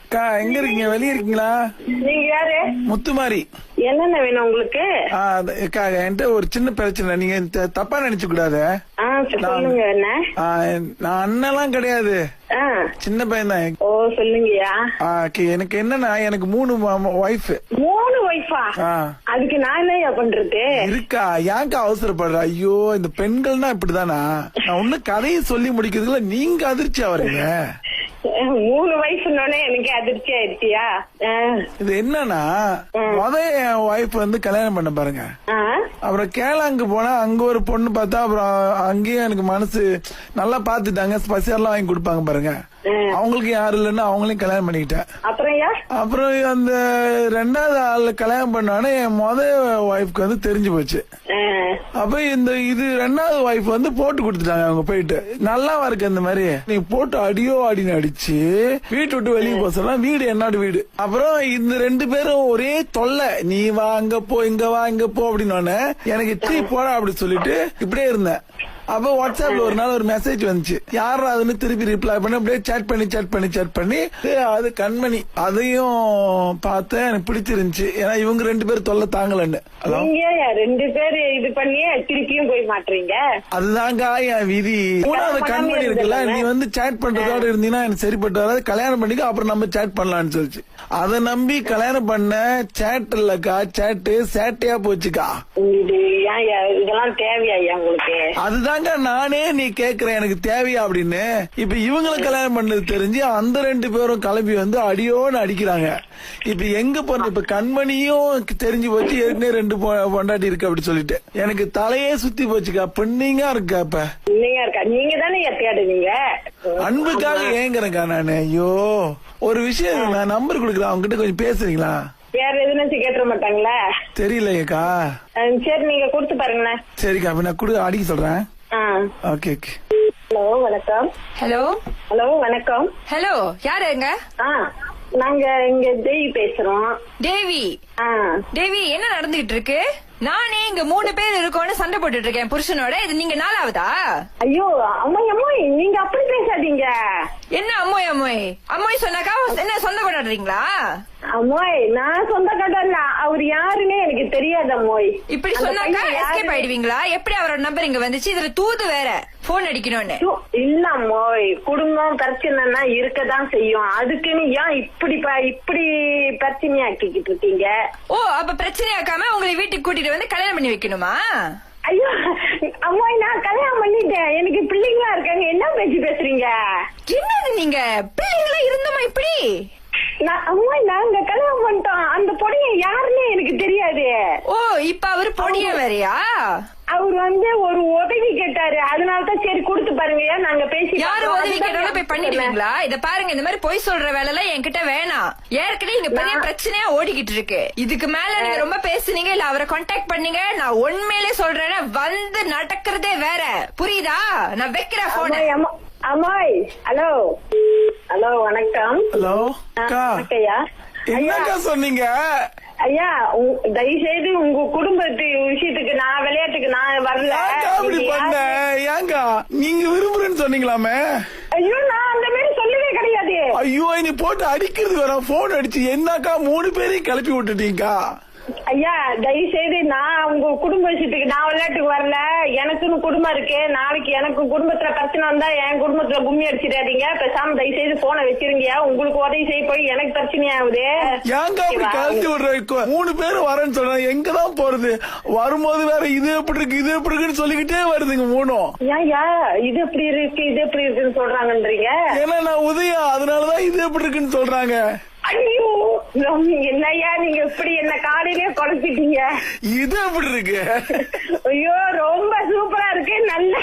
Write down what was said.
அக்கா எங்க இருக்கீங்க? வெளியே இருக்கீங்களா? நீங்க யாரு? முத்துமாரி. என்னென்ன வேணும் உங்களுக்கு? அக்கா என்கிட்ட ஒரு சின்ன பிரச்சனை, நீங்க தப்பா நினைச்சு கூடாது. சொல்லுங்க. என்ன? நான் அண்ணெல்லாம் கிடையாது, சின்ன பையன் தான். ஓ சொல்லுங்கயா. எனக்கு என்னன்னா, எனக்கு 3 ஒய்ஃப். 3 ஒய்ஃபா? அதுக்கு நான் என்னையா பண்றது? இருக்கா, ஏன்க்கா அவசரப்படுற? ஐயோ, இந்த பெண்கள்னா இப்படிதானா? நான் ஒன்னும் கதையை சொல்லி முடிக்கிறதுக்குள்ள நீங்க அதிர்ச்சி ஆவறீங்க. 3 வயசுன்னே எனக்கு அதிர்ச்சி ஆயிடுச்சியா? இது என்னன்னா, என் ஒய்ஃப் கல்யாணம் பண்ண பாருங்க. அப்புறம் கேளாங்கு போனா அங்க ஒரு பொண்ணு பார்த்தா, அப்புறம் அங்கேயும் எனக்கு மனசு நல்லா பாத்துட்டாங்க, ஸ்பெஷல்லாம் வாங்கி கொடுப்பாங்க பாருங்க. அவங்களுக்கு யாரு இல்லைன்னா அவங்களையும் கல்யாணம் பண்ணிக்கிட்டேன். அப்புறம் அந்த 2வது ஆள் கல்யாணம் பண்ணானே என் ஒய்ஃப்க்கு தெரிஞ்சு போச்சு. அப்ப இது 2வது ஒய்ஃப் போட்டு கொடுத்துட்டாங்க. அவங்க போயிட்டு நல்லா இருக்கு அந்த மாதிரி நீ போட்டு அடியோ அடின்னு அடிச்சு வீட்டு விட்டு வெளியே போக சொல்லலாம். வீடு என்னோட வீடு. அப்புறம் இந்த 2 பேரும் ஒரே தொல்லை, நீ வா அங்க போ, இங்க வா இங்க போ அப்படின்னு. எனக்கு டீ போடா அப்படி சொல்லிட்டு இப்படியே இருந்தேன். அப்ப வாட்ஸ்அப்ல ஒரு நாள் ஒரு மெசேஜ் வந்துச்சு. யாரா அதுன்னு திருப்பி ரிப்ளை பண்ணி அப்படியே சேட் பண்ணி அது கண்மணி. அதையும் பார்த்தேன், எனக்கு பிடிச்சிருந்துச்சு. ஏன்னா இவங்க 2 பேரும் தொல்லை தாங்கலன்னு. 2 பேரு இது பண்ணி திருப்பியும் போய் மாட்டுறீங்க. அதுதாங்க என் விதி. 3வது கண்மணி இருக்குல்ல, நீ சேட் பண்றதோட இருந்தீங்கன்னா எனக்கு சரிப்பட்டு வராது, கல்யாணம் பண்ணிக்க, அப்புறம் நம்ம சேட் பண்ணலாம்னு சொல்லிச்சு. அதை நம்பி கல்யாணம் பண்ண. சேட் இல்லக்கா, சேட்டையா போச்சுக்கா. இதெல்லாம் தேவையா உங்களுக்கு? அதுதாங்க நானே நீ கேக்குறேன், எனக்கு தேவையா அப்படின்னு. இப்ப இவங்களை கல்யாணம் பண்ணது தெரிஞ்சு அந்த 2 பேரும் கிளம்பி அடியோன்னு அடிக்கிறாங்க. இப்ப எங்க போற? இப்ப கண்மணியும் தெரிஞ்சு போச்சு, ஏற்கனவே 2 பொண்டாட்டி இருக்கு அப்படி சொல்லிட்டு எனக்கு தலையே சுத்தி போச்சுக்கா. பெண்ணிங்க இருக்கா. இப்ப நீங்க தானே தேடுவீங்க. அன்புக்காக ஏங்குறேன்க்கா நானு. ஐயோ, ஒரு விஷயம் நான் நம்பர் கொடுக்குறேன், அவங்க கிட்ட கொஞ்சம் பேசுறீங்களா? வேற எதுனாச்சு கேட்ட மாட்டாங்களா? தெரியலையேக்கா. சரி, நீங்க கொடுத்து பாருங்களா. சரிக்கா, அப்ப நான் அடிக்க சொல்றேன். ஓகே. ஹலோ வணக்கம். ஹலோ வணக்கம். ஹலோ, யாருங்க? நாங்க இங்க தேவி பேசுறோம். தேவி? தேவி, என்ன நடந்துகிட்டு இருக்கு? நானே இங்க 3 பேர் இருக்கோன்னு சண்டை போட்டுட்டு இருக்கேன் புருஷனோட. இது நீங்க 4வதா? ஐயோ அம்மாய் நீங்க அப்படி பேசாதீங்க. என்ன அம்மாய் சொன்னாக்கா என்ன சொந்த கொண்டாடுறீங்களா? அம்மாய், நான் சொந்த கொண்டாடல. அவர் யாருன்னே எனக்கு தெரியாது அம்மாய். இப்படி சொன்னாக்கா எஸ்கேப் ஆயிடுவீங்களா? எப்படி அவரோட நம்பர் இங்க வந்துச்சு? இதுல தூது வேற போன் அடிக்கணும்னு. இல்ல அம்மாய், குடும்பம் பிரச்சனைனா இருக்கதான் செய்யும். அதுக்குன்னு ஏன் இப்படி பிரச்சனையாக்கிட்டு இருக்கீங்க? ஓ, அப்ப பிரச்சனையாக்காம உங்களை வீட்டுக்கு கூட்டிட்டு கல்யாணம் பண்ணி வைக்கணுமா? ஐயோ அம்மாய், நான் கல்யாணம் பண்ணிட்டேன், எனக்கு பிள்ளைங்களா இருக்காங்க. என்ன பேச்சு பேசுறீங்க? என்னது நீங்க? பிள்ளைங்களா இருந்தோமா இப்படி? அம்மாய், நாங்க கல்யாணம் பண்ணிட்டோம். அந்த பொடிய யாருன்னு எனக்கு தெரியாது. ஓ, இப்ப அவரு பொடிய வேறையா? அவர் ஒரு உதவி கேட்டாரு, அதனாலதான் சரி கொடுத்து பாருங்க. நாங்க பேசி யாரு உதவி கேட்டாலும் போய் பண்ணிடுவீங்களா? இத பாருங்க, இந்த மாதிரி பொய் சொல்ற வேலை எல்லாம் என்கிட்ட வேணாம். ஏற்கனவே இங்க பெரிய பிரச்சனையா ஓடிக்கிட்டு இருக்கு. இதுக்கு மேல நீங்க ரொம்ப பேசுனீங்க இல்ல அவரை கான்டாக்ட் பண்ணீங்க, நான் உண்மையிலே சொல்றேன், நடக்கிறதே வேற. புரியுதா? நான் வைக்கிறேன் போன. அம்மாய், ஹலோ வணக்கம். ஹலோ என்னக்கா சொன்னீங்க? ஐயா, தயவு செய்து உங்க குடும்பத்து விஷயத்துக்கு நான் விளையாட்டுக்கு நான் வரல. அப்படி பண்ண ஏங்கா நீங்க விரும்புறேன்னு சொன்னீங்களாமே? ஐயோ, நான் அந்த மாதிரி சொல்லவே கிடையாது. ஐயோ, நீ போட்டு அடிக்கிறது வர போன் அடிச்சு என்னக்கா 3 பேரையும் கிளப்பி விட்டுட்டீங்கக்கா. ஐயா, தயவு செய்து நான் உங்க குடும்ப விஷயத்துக்கு நான் விளையாட்டுக்கு வரல. எனக்குன்னு குடும்பம் இருக்கு. நாளைக்கு எனக்கு குடும்பத்துல பிரச்சனை வந்தா என் குடும்பத்துல கும்மி அடிச்சிடாதீங்க. பேசாம தயவு செய்து போனை வச்சிருங்க. உங்களுக்கு உதவி செய்ய போய் எனக்கு பிரச்சனை ஆகுது. ஏங்க அப்படி கலந்து விடுற? 3 பேரும் வரேன்னு சொல்றேன், எங்கதான் போறது? வரும்போது வேற இது எப்படி இருக்குன்னு சொல்லிக்கிட்டே வருதுங்க 3ம். ஏன்யா இது எப்படி இருக்குன்னு சொல்றாங்கன்றீங்க? ஏன்னா நான் உதயா, அதனாலதான் இது எப்படி இருக்குன்னு சொல்றாங்க. ஐயோ, என்னையா நீங்க எப்படி என்ன காலையிலே குழப்பிட்டீங்க. இது எப்படி இருக்கு? ஐயோ, ரொம்ப சூப்பரா இருக்கு. நல்ல